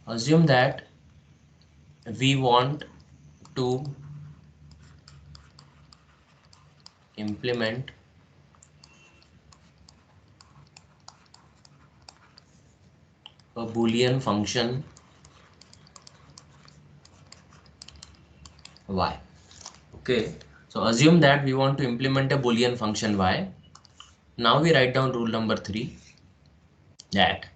Assume that we want to implement a Boolean function y. Okay, so assume that we want to implement a Boolean function y. Now we write down rule number 3, that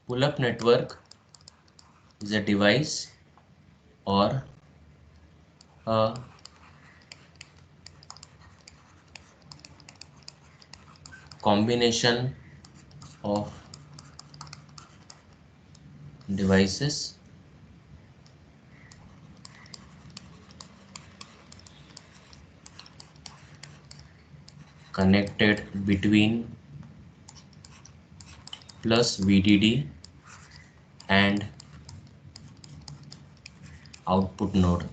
pull-up network is a device or a combination of devices connected between plus VDD and output node.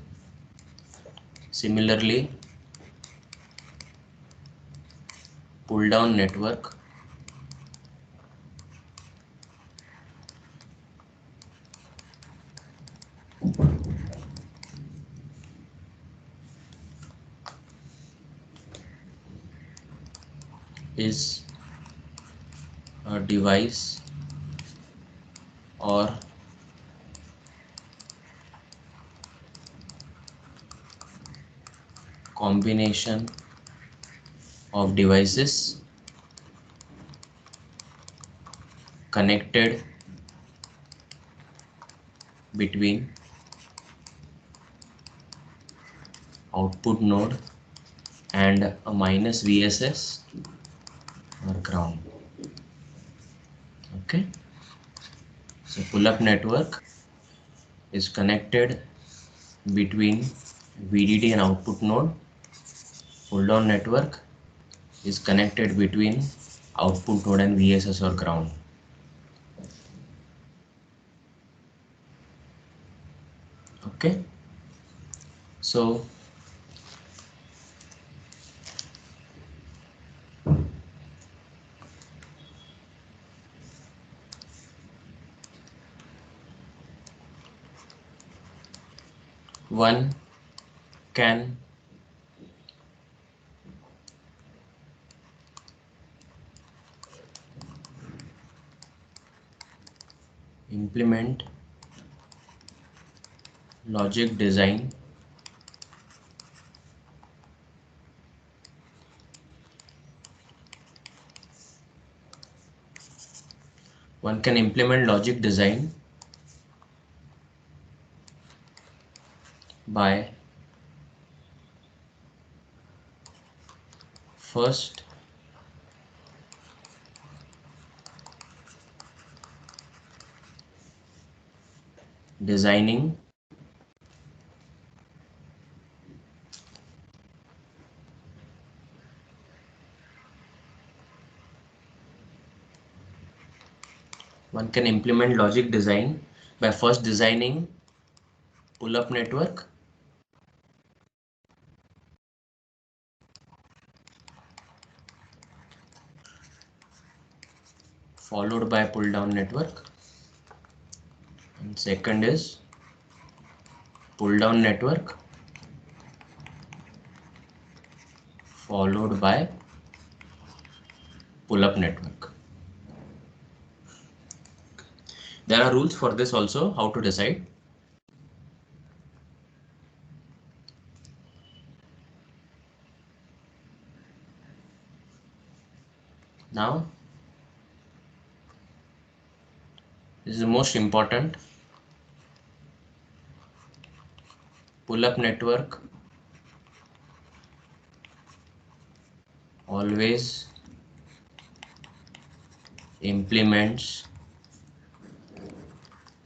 Similarly, pull-down network is a device or combination of devices connected between output node and a minus VSS or ground. Okay, so pull-up network is connected between VDD and output node. Pull-down network is connected between output node and VSS or ground. Okay, so one can implement logic design by first designing one can implement logic design by first designing pull-up network followed by pull-down network, and second is pull-down network followed by pull-up network. There are rules for this also, how to decide. Now this is the most important. Pull-up network always implements,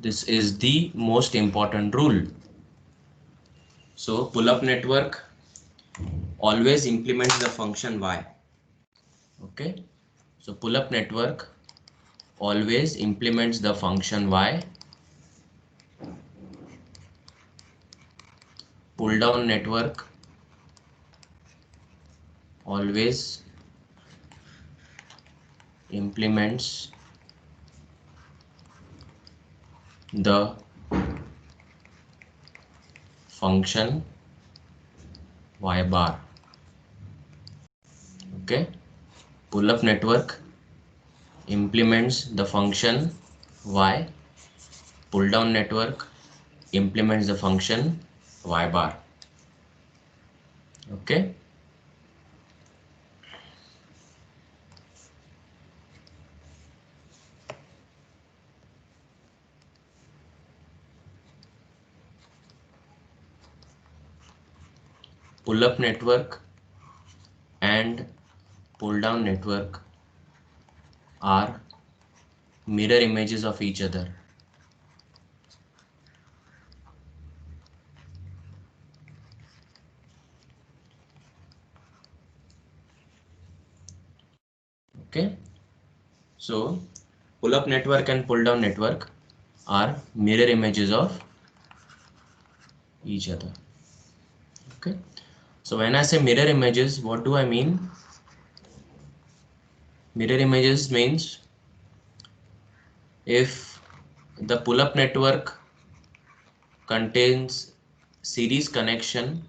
this is the most important rule. So pull-up network always implements the function y. Okay, so pull-up network always implements the function y. Pull down network always implements the function y bar. Okay, pull-up network implements the function y. Pull down network implements the function y bar. Okay, pull-up network and pull down network are mirror images of each other. Okay, so pull-up network and pull down network are mirror images of each other. Okay, so when I say mirror images, what do I mean? Mirror images means if the pull-up network contains series connection,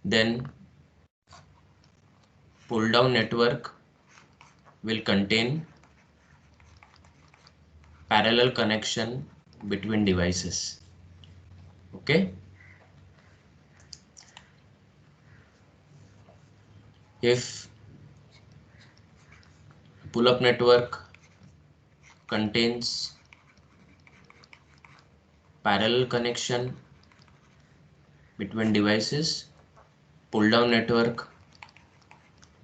then pull down network will contain parallel connection between devices. Okay, if pull-up network contains parallel connection between devices, pull down network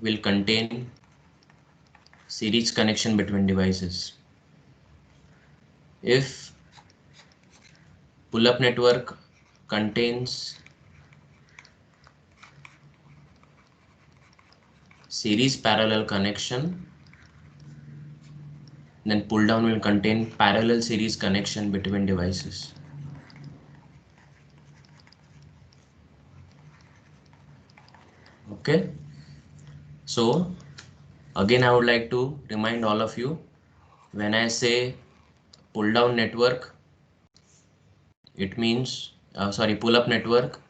will contain series connection between devices. If pull-up network contains series parallel connection, then pull down will contain parallel series connection between devices. Okay, so again I would like to remind all of you, when I say pull down network, it means pull-up network,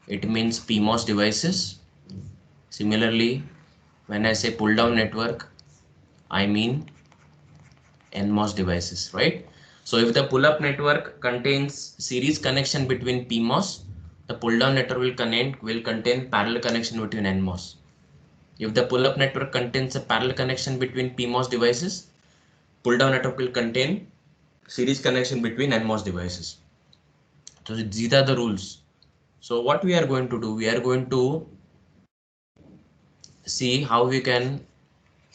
it means PMOS devices. Similarly, when I say pull down network, I mean NMOS devices, right? So if the pull-up network contains series connection between PMOS, the pull-down network will contain parallel connection between NMOS. If the pull-up network contains a parallel connection between PMOS devices, pull-down network will contain series connection between NMOS devices. So these are the rules. So what we are going to do, we are going to see how we can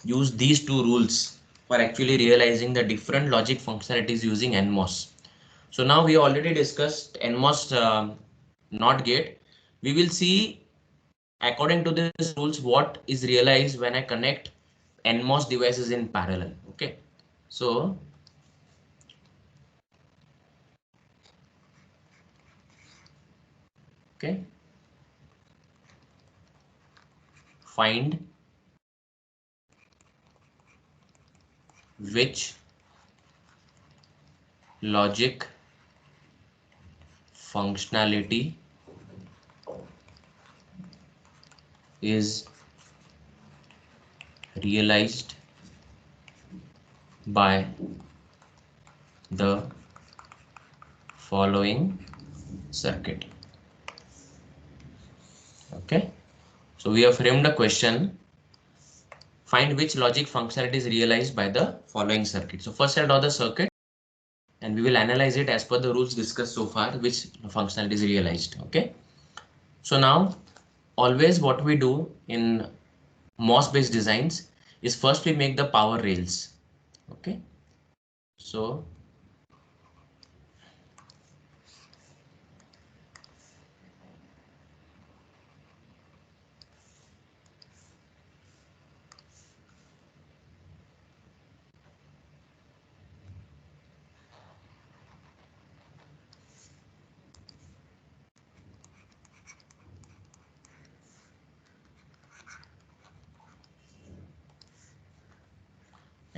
use these two rules for actually realizing the different logic functionalities using NMOS. So now we already discussed NMOS NOT gate. We will see according to these rules what is realized when I connect NMOS devices in parallel. Okay, so okay, find which logic functionality is realized by the following circuit. Okay, so we have framed a question find which logic functionality is realized by the following circuit. So first I'll draw the circuit and we will analyze it as per the rules discussed so far, which functionality is realized. Okay. So now always what we do in MOS based designs is first we make the power rails. Okay. So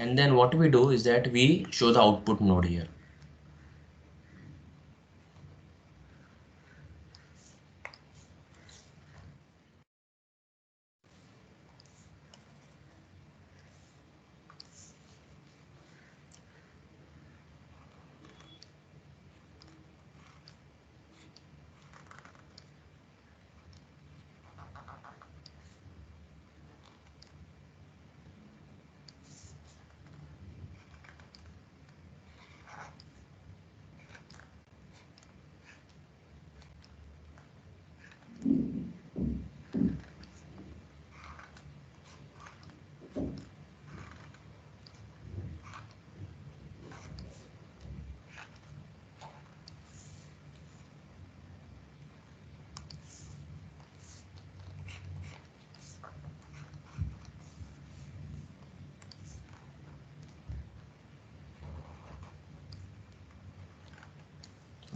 and then what we do is that we show the output node here.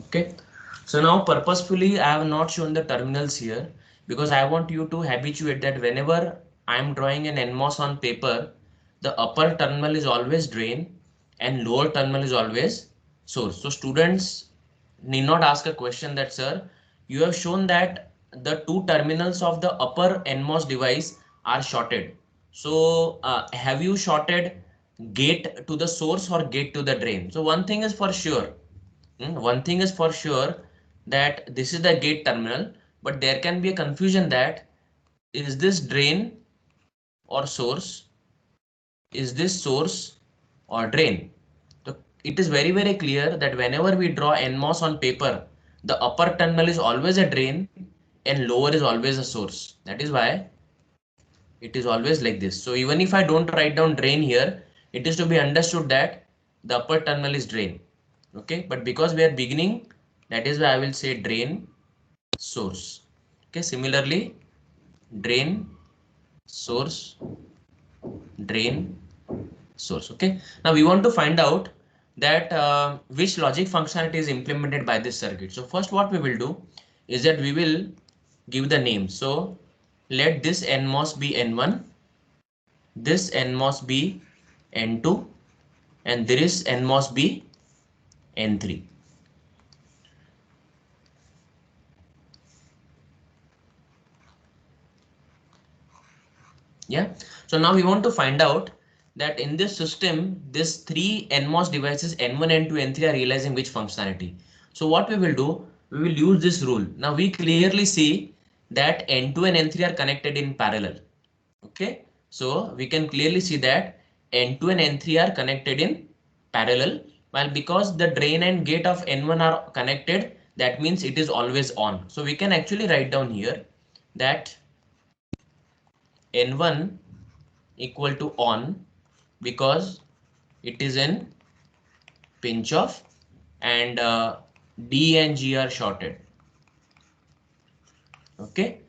Okay, so now purposefully I have not shown the terminals here because I want you to habituate that whenever I am drawing an NMOS on paper, the upper terminal is always drain and lower terminal is always source. So students need not ask a question that, sir, you have shown that the two terminals of the upper NMOS device are shorted. So have you shorted gate to the source or gate to the drain? So one thing is for sure. One thing is for sure that this is the gate terminal, but there can be a confusion that is this drain or source? Is this source or drain? So it is very clear that whenever we draw NMOS on paper, the upper terminal is always a drain and lower is always a source. That is why it is always like this. So even if I don't write down drain here, it is to be understood that the upper terminal is drain. Okay, but because we are beginning, that is why I will say drain source. Okay, similarly, drain source, drain source. Okay, now we want to find out that which logic functionality is implemented by this circuit. So first what we will do is that we will give the name. So let this NMOS be N1, this NMOS be N2, and there is NMOS be N3. Yeah, so now we want to find out that in this system, this three NMOS devices N1, N2, N3 are realizing which functionality. So what we will do, we will use this rule. Now we clearly see that N2 and N3 are connected in parallel. Okay, so we can clearly see that N2 and N3 are connected in parallel. Well, because the drain and gate of N1 are connected, that means it is always on. So we can actually write down here that N1 equal to on because it is in pinch off and D and G are shorted. Okay.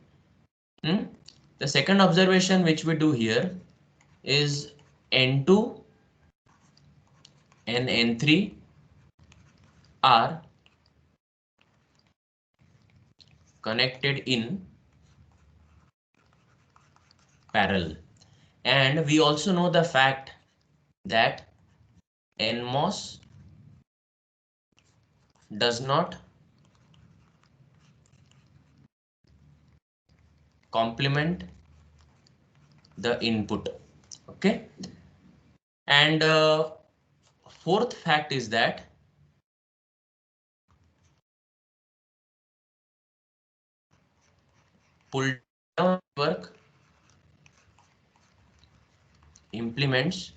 The second observation which we do here is N2 and N3 are connected in parallel, and we also know the fact that NMOS does not complement the input. Okay, and fourth fact is that pull down network implements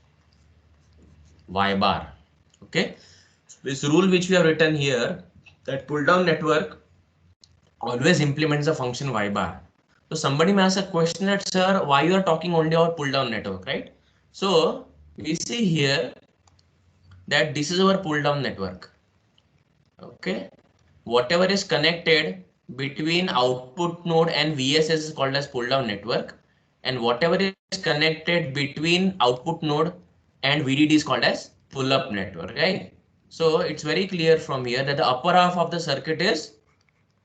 y bar. Okay, this rule which we have written here, that pull down network always implements the function y bar. So somebody may ask a question that, sir, why you are talking only about pull down network, right? So we see here that this is our pull down network. Okay, whatever is connected between output node and VSS is called as pull down network, and whatever is connected between output node and VDD is called as pull up network, right? So it's very clear from here that the upper half of the circuit is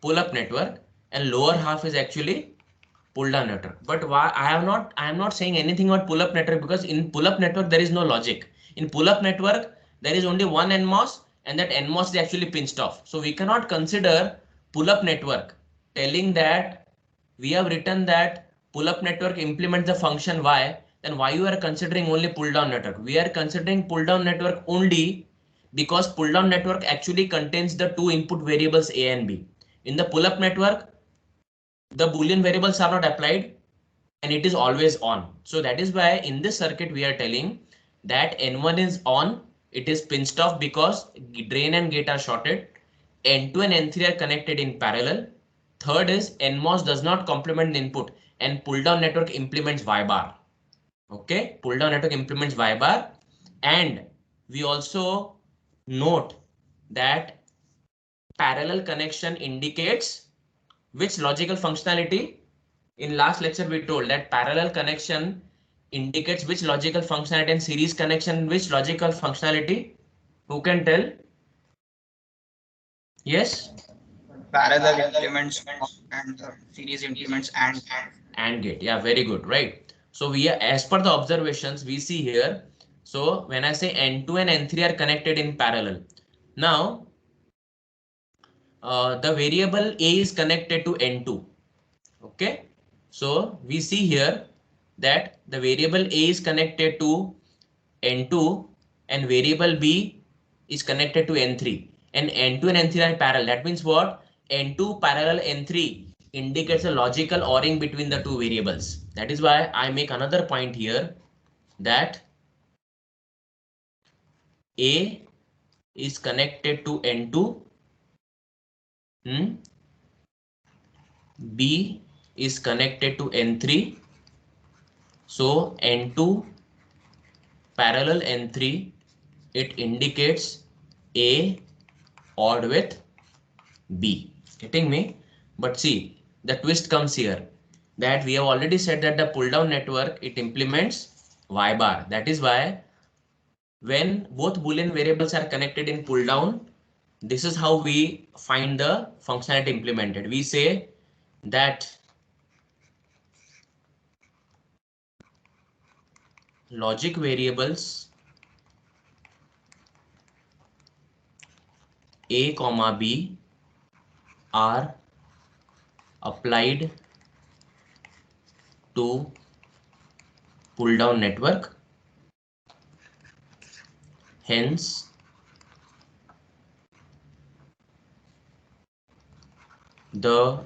pull up network and lower half is actually pull down network. But why I am not saying anything about pull up network, because in pull up network there is no logic. In pull up network there is only one NMOS, and that NMOS is actually pinched off. So we cannot consider pull up network, telling that we have written that pull up network implements the function y, then why you are considering only pull down network? We are considering pull down network only because pull down network actually contains the two input variables A and B. In the pull up network, the Boolean variables are not applied and it is always on. So that is why in this circuit we are telling that N1 is on, it is pinched off because drain and gate are shorted. N2 and N3 are connected in parallel. Third is NMOS does not complement the input and pull down network implements Y bar. Okay, pull down network implements Y bar, and we also note that parallel connection indicates which logical functionality. In last lecture we told that parallel connection indicates which logical functionality, and series connection which logical functionality. Who can tell? Yes, Parallel implements and series implements and gate. Yeah, very good, right? So we are, as per the observations we see here. So when I say N2 and N3 are connected in parallel, now the variable A is connected to N2. Okay, so we see here that the variable A is connected to N2 and variable B is connected to N3, and N2 and N3 are parallel. That means what? N2 parallel N3 indicates a logical ORing between the two variables. That is why I make another point here that A is connected to N2, B is connected to N3. So N2 parallel N3, it indicates A ORed with B. Getting me? But see, the twist comes here that we have already said that the pull down network, it implements Y bar. That is why when both Boolean variables are connected in pull down, this is how we find the functionality implemented. We say that logic variables A comma B are applied to pull down network. Hence, the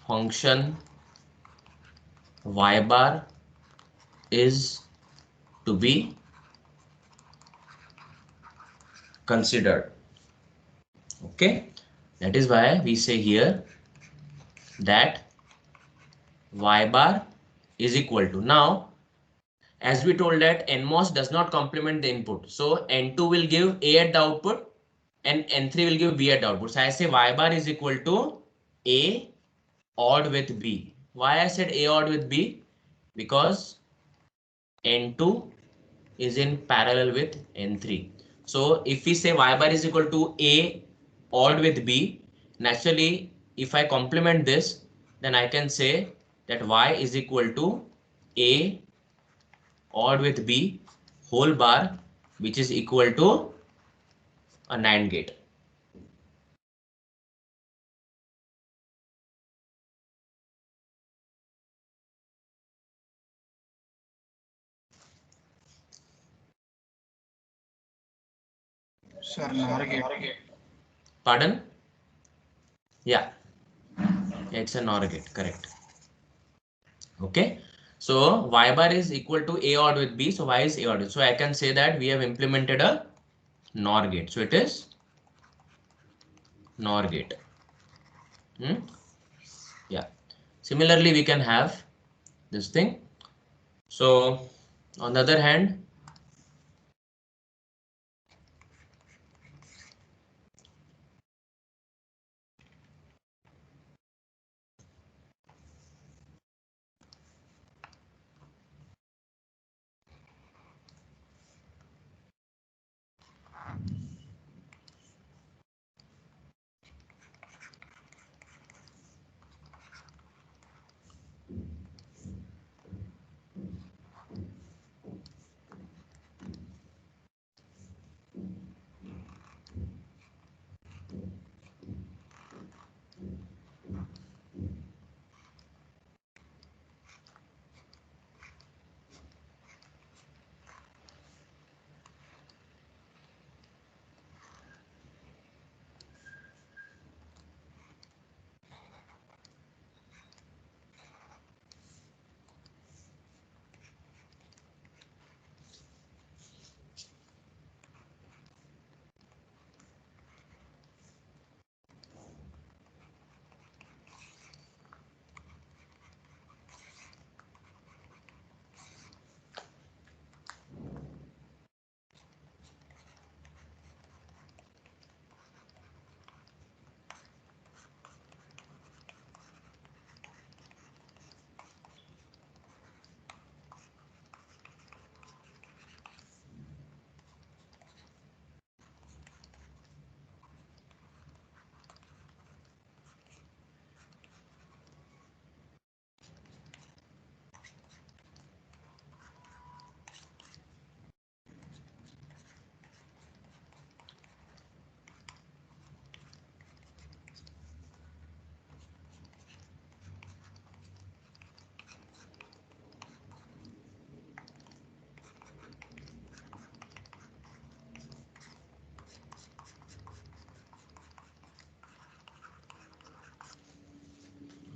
function y bar is to be considered. Okay, that is why we say here that y bar is equal to, now as we told that NMOS does not complement the input, so N2 will give A at the output and N3 will give B at the output. So I say y bar is equal to A ORed with B. Why I said A ORed with B? Because N2 is in parallel with N3. So if we say y bar is equal to A ORed with B, naturally if I complement this, then I can say that y is equal to A ORed with B whole bar, which is equal to a NAND gate. Sir, NOR gate. Pardon? Yeah, it's a NOR gate, correct. Okay, So y bar is equal to a OR with b. So y is a OR. So I can say that we have implemented a NOR gate. So it is NOR gate. Yeah. Similarly, we can have this thing. So on the other hand,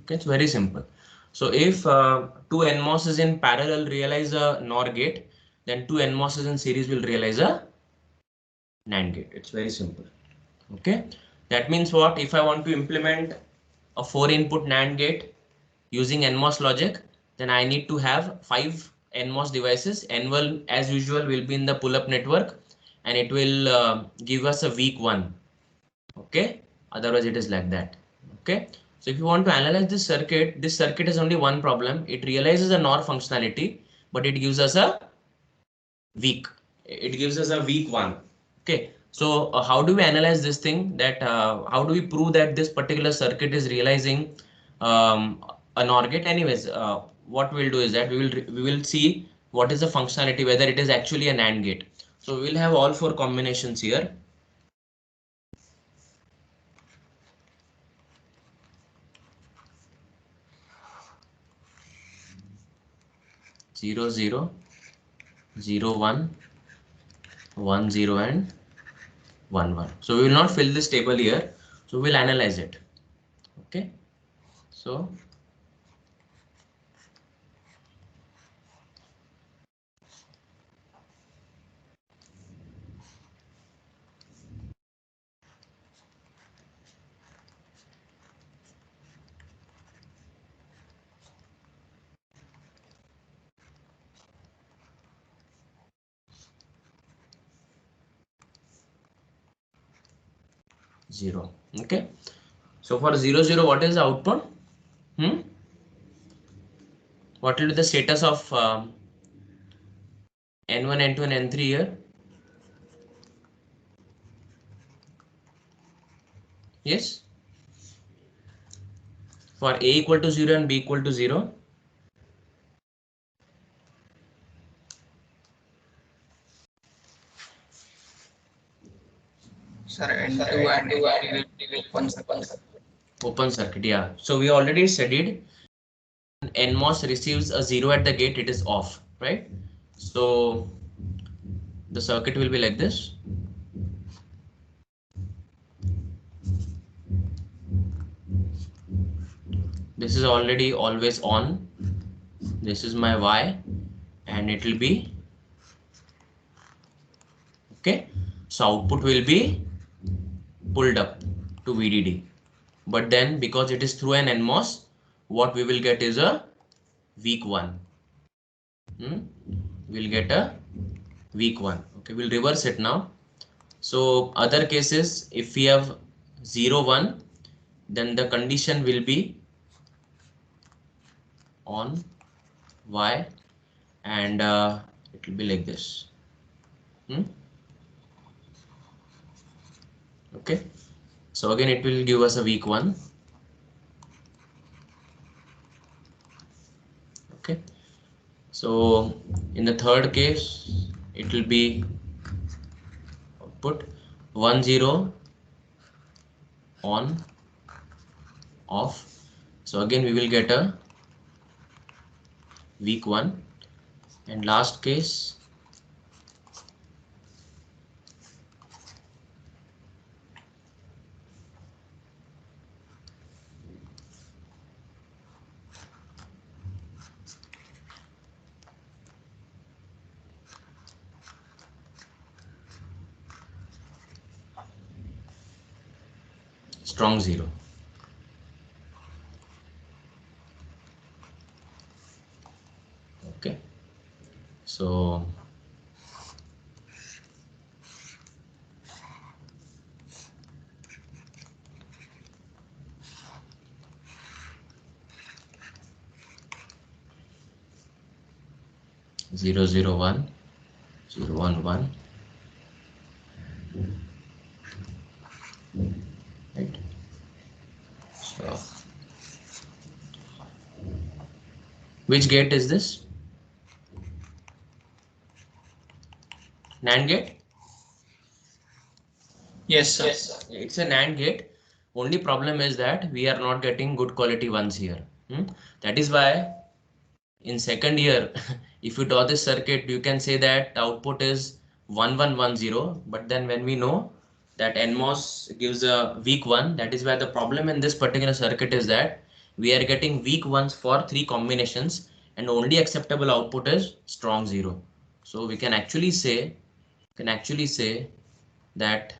okay, it's very simple. So if two NMOSes in parallel realize a NOR gate, then two NMOSes in series will realize a NAND gate. It's very simple. Okay, that means what? If I want to implement a 4-input NAND gate using NMOS logic, then I need to have 5 NMOS devices. N1 as usual will be in the pull-up network, and it will give us a weak one. Okay, otherwise it is like that. Okay, so if you want to analyze this circuit has only one problem. It realizes a NOR functionality, but it gives us a weak. It gives us a weak one. Okay, so how do we analyze this thing? That how do we prove that this particular circuit is realizing a NOR gate? Anyways, what we'll do is that we will see what is the functionality, whether it is actually a NAND gate. So we'll have all 4 combinations here. 0 0 0 1 1 0 and 1 1. So we will not fill this table here. So we'll analyze it. Okay, so 0. Okay, so for 0 0, what is the output? What will be the status of N1, N2 and N3 here? Yes, for A equal to 0 and B equal to 0. Sir, N2 and N3 will open circuit. Open circuit, yeah. So we already studied NMOS receives a 0 at the gate, it is off, right? So the circuit will be like this. This is already always on. This is my Y, and it will be okay. So output will be pulled up to VDD. But then because it is through an NMOS, what we will get is a weak one. We'll get a weak one. Okay, we'll reverse it now. So other cases, if we have 0, 1, then the condition will be on Y, and it will be like this. Okay, so again it will give us a weak one. Okay, so in the third case it will be output 1, 0, on, off. So again we will get a weak one. And last case, strong 0. Okay, so zero, 0, 1, 0, 1, 1, right? So which gate is this? NAND gate? Yes, sir. It's a NAND gate. Only problem is that we are not getting good quality ones here. That is why in second year, if you draw this circuit, you can say that output is 1110. But then when we know that NMOS gives a weak one, that is why the problem in this particular circuit is that we are getting weak ones for 3 combinations, and only acceptable output is strong 0. So we can actually say that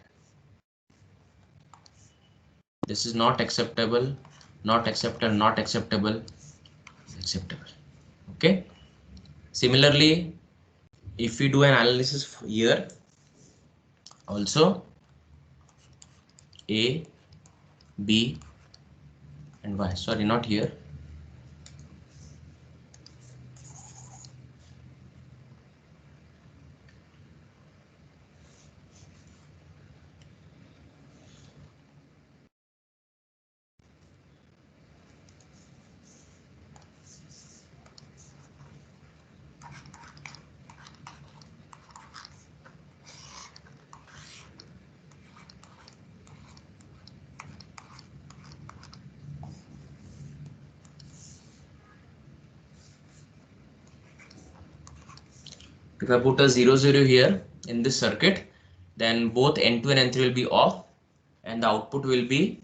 this is not acceptable, not acceptable, not acceptable, acceptable. Okay. Similarly, if we do an analysis here, also A, B, and Y. Sorry, not here. If I put a 0, 0 here in this circuit, then both N2 and N3 will be off, and the output will be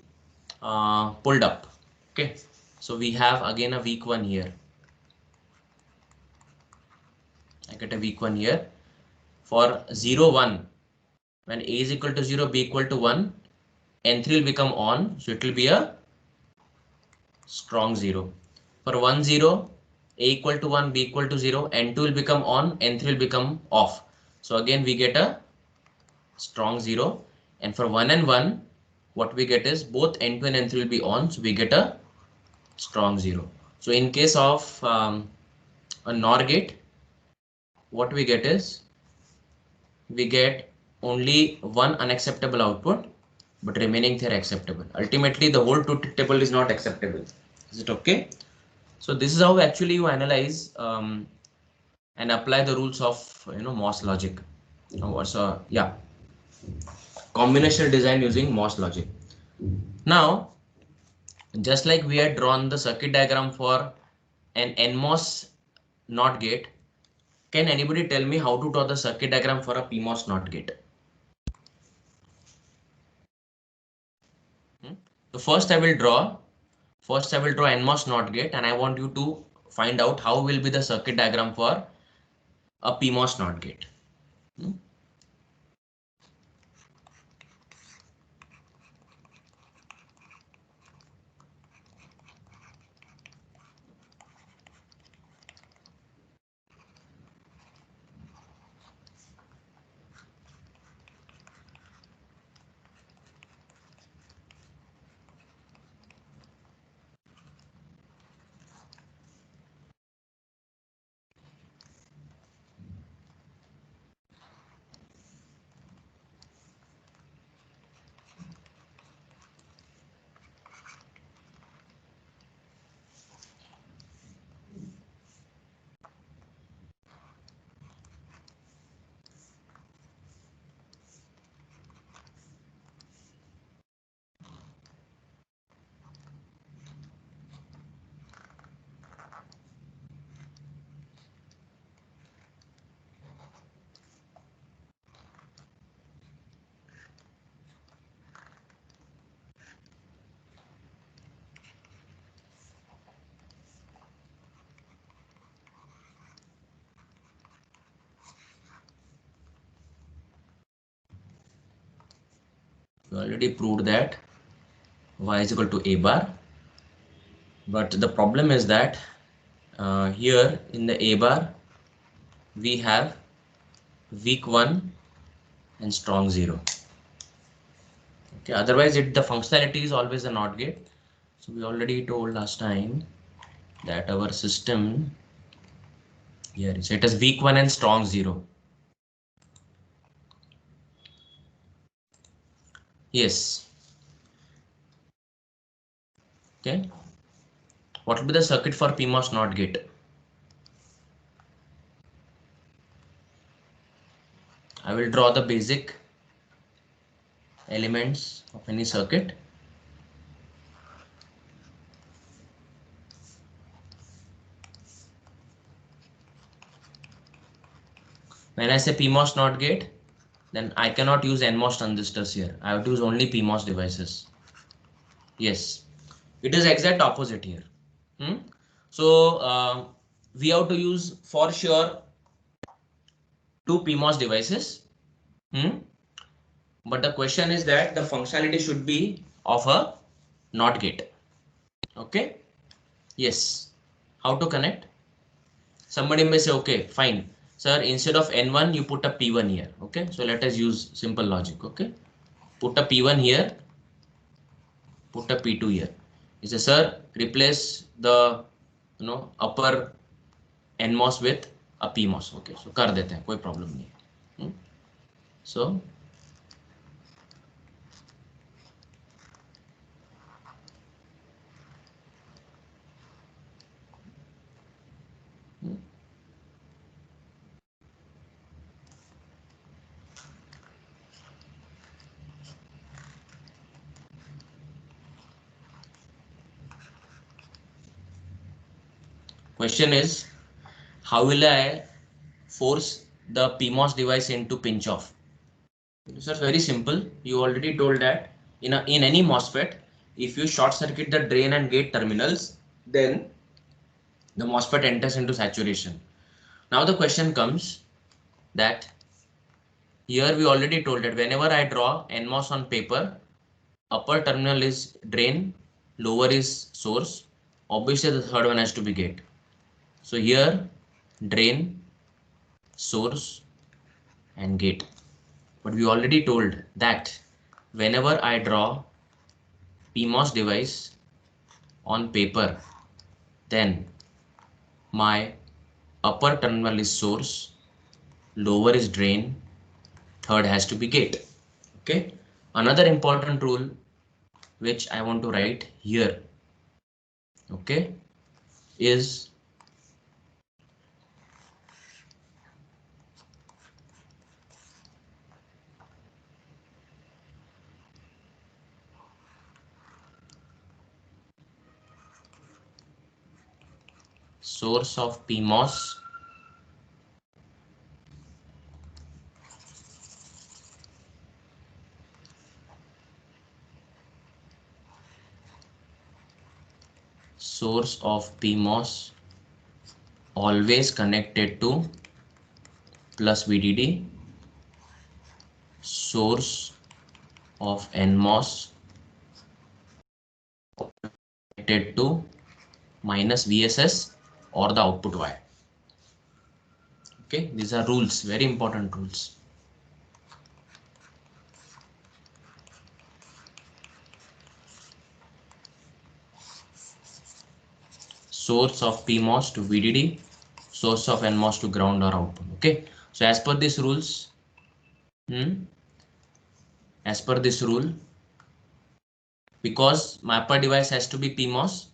pulled up. Okay, so we have again a weak one here. I get a weak one here for 0, 1. When A is equal to 0, B equal to 1, N3 will become on, so it will be a strong 0. For 1, 0, A equal to 1, B equal to 0, N2 will become on, N3 will become off. So again we get a strong 0. And for 1 and 1, what we get is both N2 and N3 will be on, so we get a strong 0. So in case of a NOR gate, what we get is we get only one unacceptable output, but remaining they are acceptable. Ultimately, the whole truth table is not acceptable. Is it okay? So this is how actually you analyze and apply the rules of MOS logic. So yeah, combinational design using MOS logic. Now, just like we had drawn the circuit diagram for an NMOS NOT gate, can anybody tell me how to draw the circuit diagram for a PMOS NOT gate? So first I will draw NMOS NOT gate, and I want you to find out how will be the circuit diagram for a PMOS NOT gate. We already proved that y is equal to a bar, but the problem is that here in the a bar we have weak 1 and strong 0. Okay, otherwise the functionality is always a NOT gate. So we already told last time that our system here is, it has weak 1 and strong 0. Yes. Okay. What will be the circuit for PMOS NOT gate? I will draw the basic elements of any circuit. When I say PMOS NOT gate, then I cannot use NMOS transistors here. I have to use only PMOS devices. Yes, it is exact opposite here. So we have to use for sure two PMOS devices. But the question is that the functionality should be of a NOT gate. Okay. Yes. How to connect? Somebody may say, okay, fine, sir, instead of N1 you put a P1 here. Okay, so let us use simple logic. Okay, put a P1 here, put a P2 here. He says, sir, replace the upper NMOS with a PMOS. Okay, so कर देते हैं, कोई problem नहीं है. So question is, how will I force the PMOS device into pinch off? Sir, very simple. You already told that in any MOSFET, if you short circuit the drain and gate terminals, then the MOSFET enters into saturation. Now the question comes that here we already told that whenever I draw NMOS on paper, upper terminal is drain, lower is source. Obviously the third one has to be gate. So here drain, source and gate. But we already told that whenever I draw PMOS device on paper, then my upper terminal is source, lower is drain, third has to be gate. Okay. Another important rule which I want to write here, okay, is source of PMOS source of PMOS always connected to plus VDD, source of NMOS connected to minus VSS or the output wire. Okay, these are rules, very important rules. Source of PMOS to VDD, source of NMOS to ground or output. Okay, so as per these rules, as per this rule, because my upper device has to be PMOS,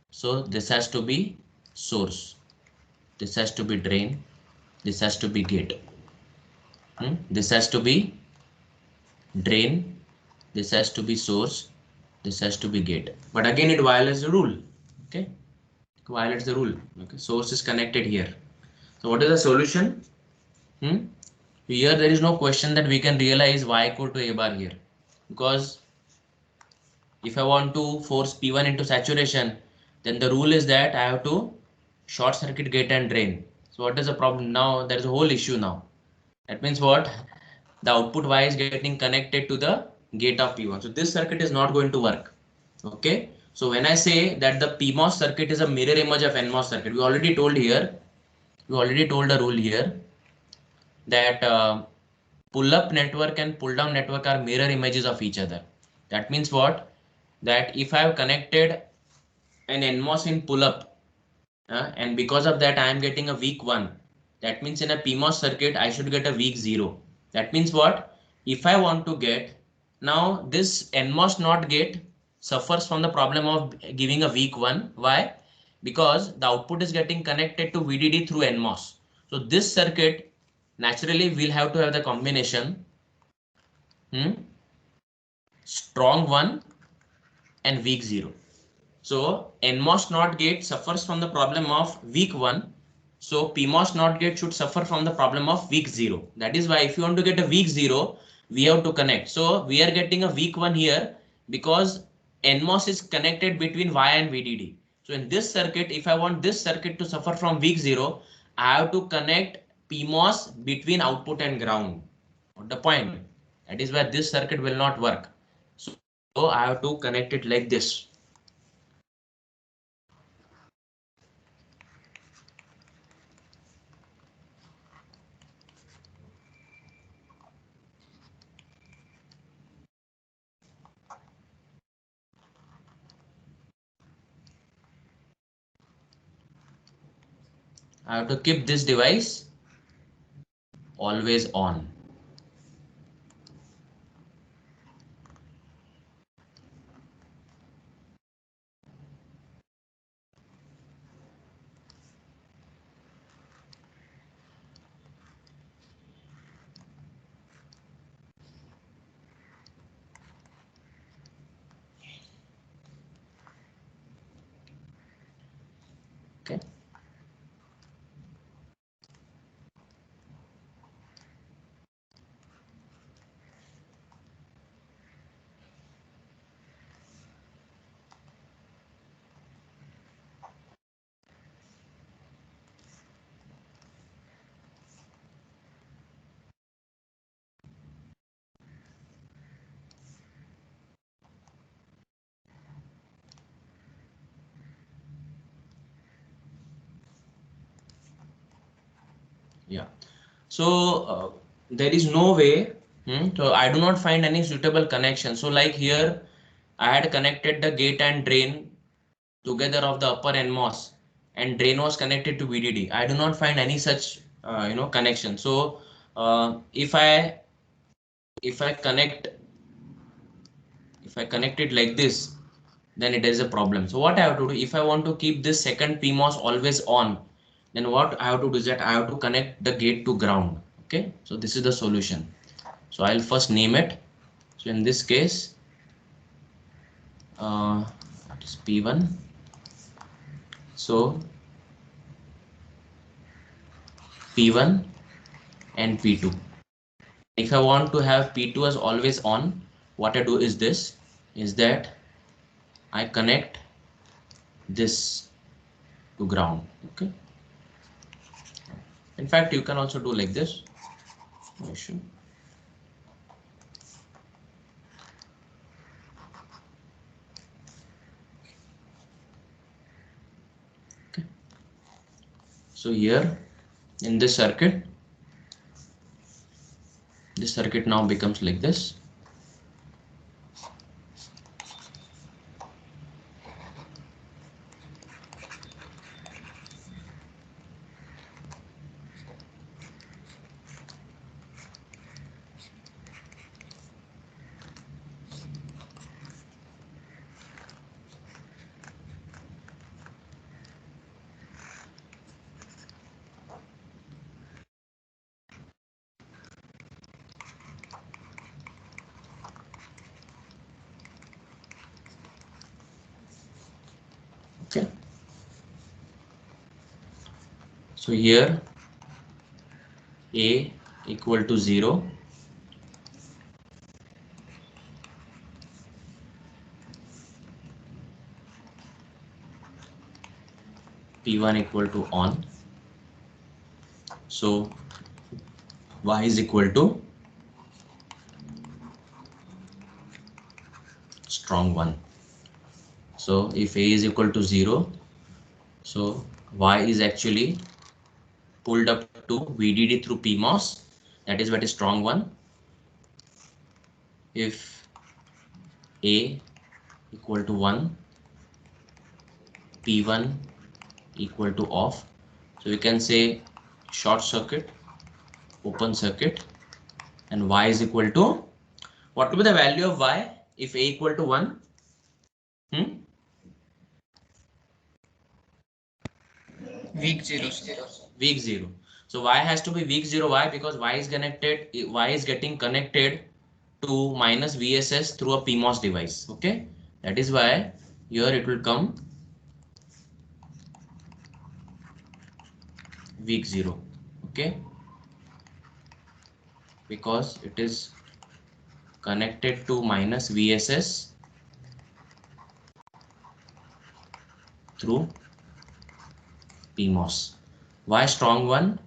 so this has to be source, this has to be drain, this has to be gate. This has to be drain, this has to be source, this has to be gate. But again, it violates the rule. Okay, it violates the rule. Okay, source is connected here. So what is the solution? Here there is no question that we can realize y equal to a bar here, because if I want to force P1 into saturation, then the rule is that I have to short circuit gate and drain. So what is the problem now? There is a whole issue now. That means what? The output Y is getting connected to the gate of P1. So this circuit is not going to work. Okay. So when I say that the PMOS circuit is a mirror image of NMOS circuit, we already told here, we already told a rule here that pull-up network and pull-down network are mirror images of each other. That means what? That if I have connected an NMOS in pull-up, and because of that I am getting a weak 1. That means in a PMOS circuit I should get a weak 0. That means what? If I want to get, now this NMOS NOT gate suffers from the problem of giving a weak 1. Why? Because the output is getting connected to VDD through NMOS. So this circuit naturally will have to have the combination strong 1 and weak 0. So NMOS NOT gate suffers from the problem of weak 1. So PMOS NOT gate should suffer from the problem of weak 0. That is why if you want to get a weak 0, we have to connect. So we are getting a weak 1 here because NMOS is connected between Y and VDD. So in this circuit, if I want this circuit to suffer from weak 0, I have to connect PMOS between output and ground. What the point? That is why this circuit will not work. So I have to connect it like this. I have to keep this device always on. Okay. Yeah. So there is no way. So I do not find any suitable connection. So like here, I had connected the gate and drain together of the upper NMOS, and drain was connected to VDD. I do not find any such connection. So if I connect it like this, then it is a problem. So what I have to do, if I want to keep this second PMOS always on, then what I have to do is that I have to connect the gate to ground. Okay, so this is the solution. So I'll first name it. So in this case, it is P1. So P1 and P2. If I want to have P2 as always on, what I do is this, is that I connect this to ground. Okay, In fact, you can also do like this. No issue. Okay. So here in this circuit now becomes like this. Okay. So here A equal to 0, P1 equal to on. So Y is equal to strong 1. So if A is equal to 0, so Y is actually pulled up to VDD through PMOS, that is what is strong 1. If A equal to 1, P1 equal to off, so we can say short circuit, open circuit, and Y is equal to, what will be the value of Y if A equal to 1? Weak 0. Weak 0. So Y has to be weak 0. Why? Because Y is getting connected to minus VSS through a PMOS device. Okay, that is why here it will come weak 0. Okay, because it is connected to minus VSS through PMOS. Why strong 1?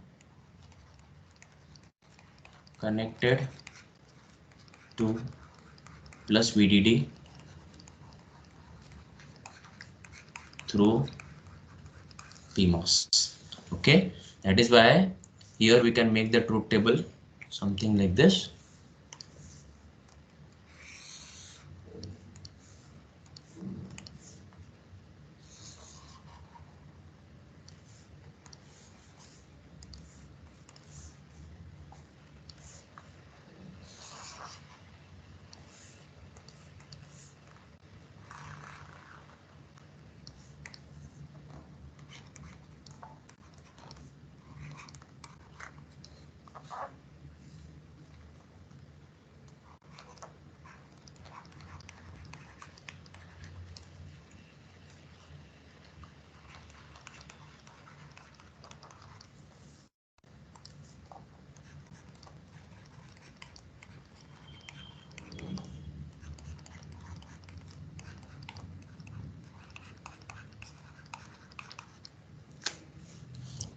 Connected to plus VDD through PMOS. Okay, that is why here we can make the truth table something like this.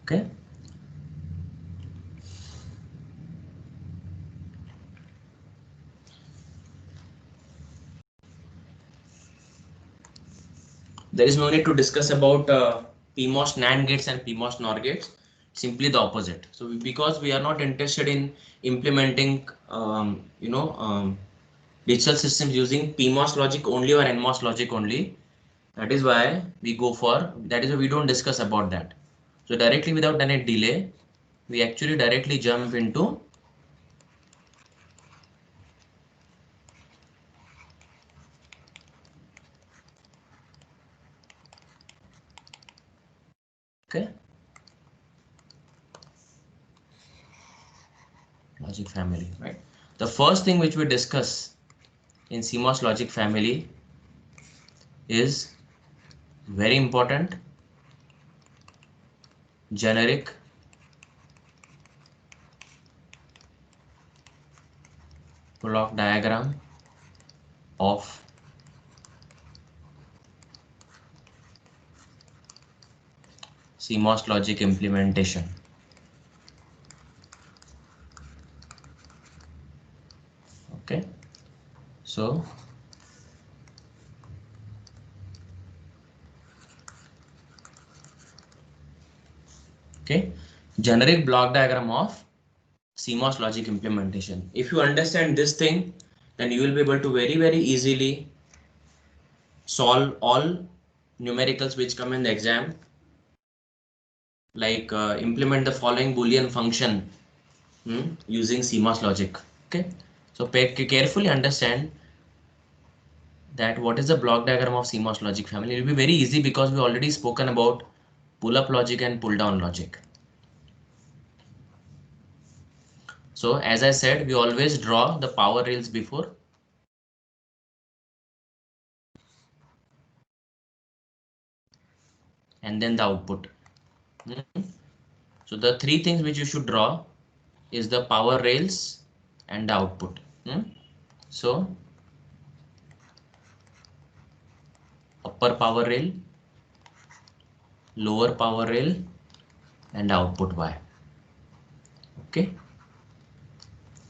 Okay, there is no need to discuss about PMOS NAND gates and PMOS NOR gates. Simply the opposite. So because we are not interested in implementing digital systems using PMOS logic only or NMOS logic only, that is why we go for, that is why we don't discuss about that. So directly without any delay, we actually directly jump into okay, logic family, right? The first thing which we discuss in CMOS logic family is very important, generic block diagram of CMOS logic implementation. So okay, generic block diagram of CMOS logic implementation. If you understand this thing, then you will be able to very easily solve all numericals which come in the exam, like implement the following Boolean function using CMOS logic. Okay, so carefully understand that what is the block diagram of CMOS logic family. It will be very easy because we already spoken about pull up logic and pull down logic. So as I said, we always draw the power rails before. And then the output. So the three things which you should draw is the power rails and the output. So upper power rail, lower power rail, and output Y. Okay.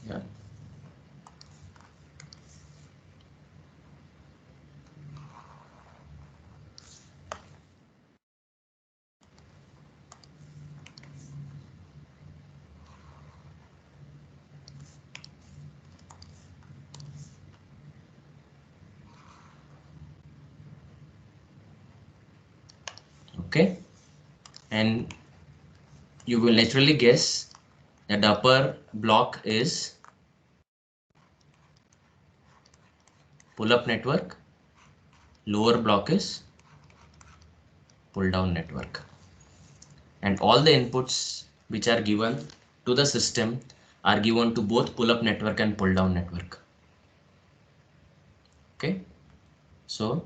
Yeah. Okay. And you will naturally guess that the upper block is pull-up network, lower block is pull-down network. And all the inputs which are given to the system are given to both pull-up network and pull-down network. Okay, so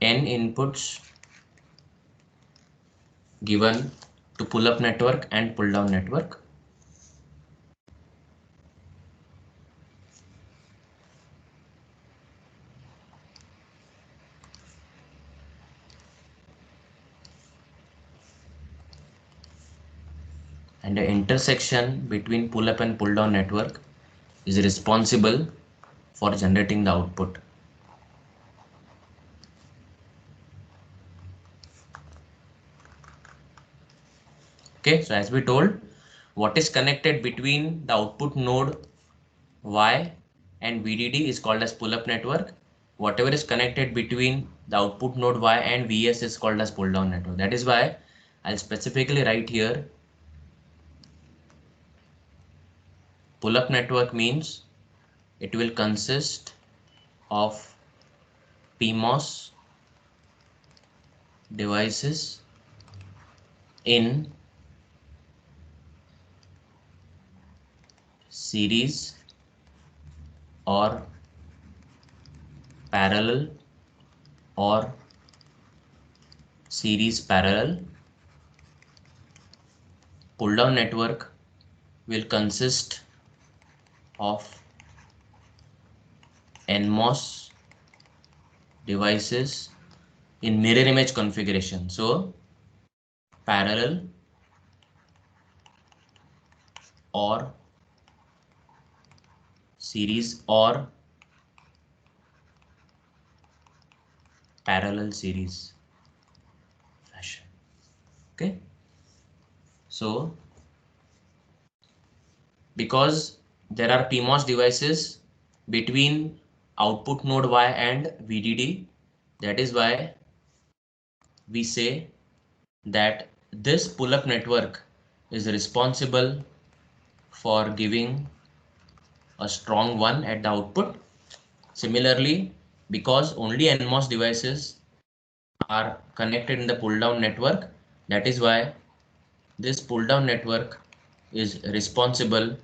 n inputs given to pull-up network and pull-down network. And the intersection between pull-up and pull-down network is responsible for generating the output. Okay, so as we told, what is connected between the output node Y and VDD is called as pull-up network. Whatever is connected between the output node Y and VS is called as pull-down network. That is why I'll specifically write here pull-up network means it will consist of PMOS devices in series or parallel or series parallel. Pull down network will consist of NMOS devices in mirror image configuration. So parallel or series or parallel series fashion. Okay, so because there are PMOS devices between output node Y and VDD, that is why we say that this pull-up network is responsible for giving a strong 1 at the output. Similarly, because only NMOS devices are connected in the pull-down network, That is why this pull down network is responsible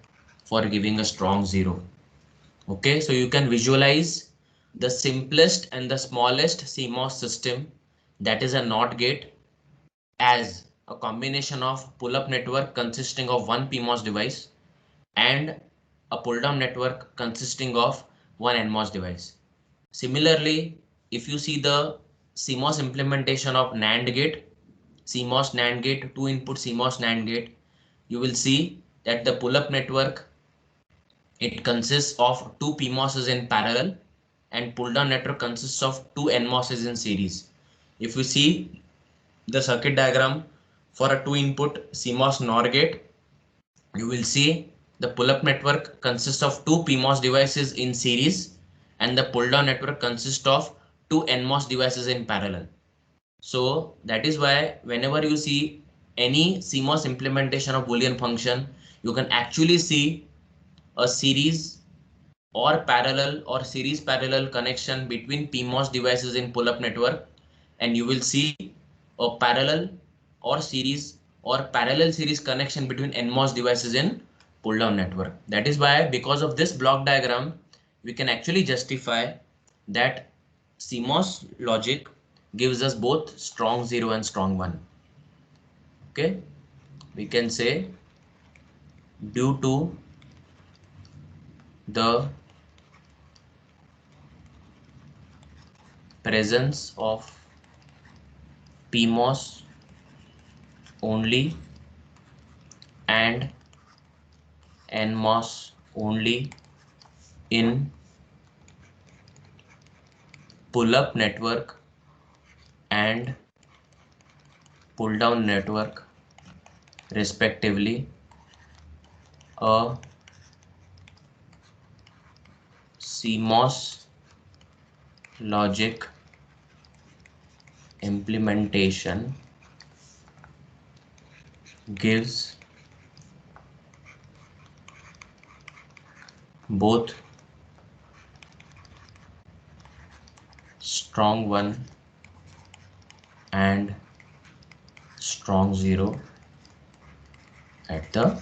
for giving a strong 0. Okay, so you can visualize the simplest and the smallest CMOS system, that is a NOT gate, as a combination of pull-up network consisting of one PMOS device and a pull-down network consisting of one NMOS device. Similarly, if you see the CMOS implementation of NAND gate, CMOS NAND gate, 2-input CMOS NAND gate, you will see that the pull-up network, it consists of two PMOSs in parallel, and pull-down network consists of two NMOSs in series. If you see the circuit diagram for a 2-input CMOS NOR gate, you will see the pull-up network consists of two PMOS devices in series, and the pull-down network consists of two NMOS devices in parallel. So that is why whenever you see any CMOS implementation of Boolean function, you can actually see a series or parallel or series parallel connection between PMOS devices in pull-up network, and you will see a parallel or parallel series connection between NMOS devices in pull-down network. That is why, because of this block diagram, we can actually justify that CMOS logic gives us both strong 0 and strong 1. Okay, we can say due to the presence of PMOS only and NMOS only in pull-up network and pull-down network respectively, a CMOS logic implementation gives both strong 1 and strong 0 at the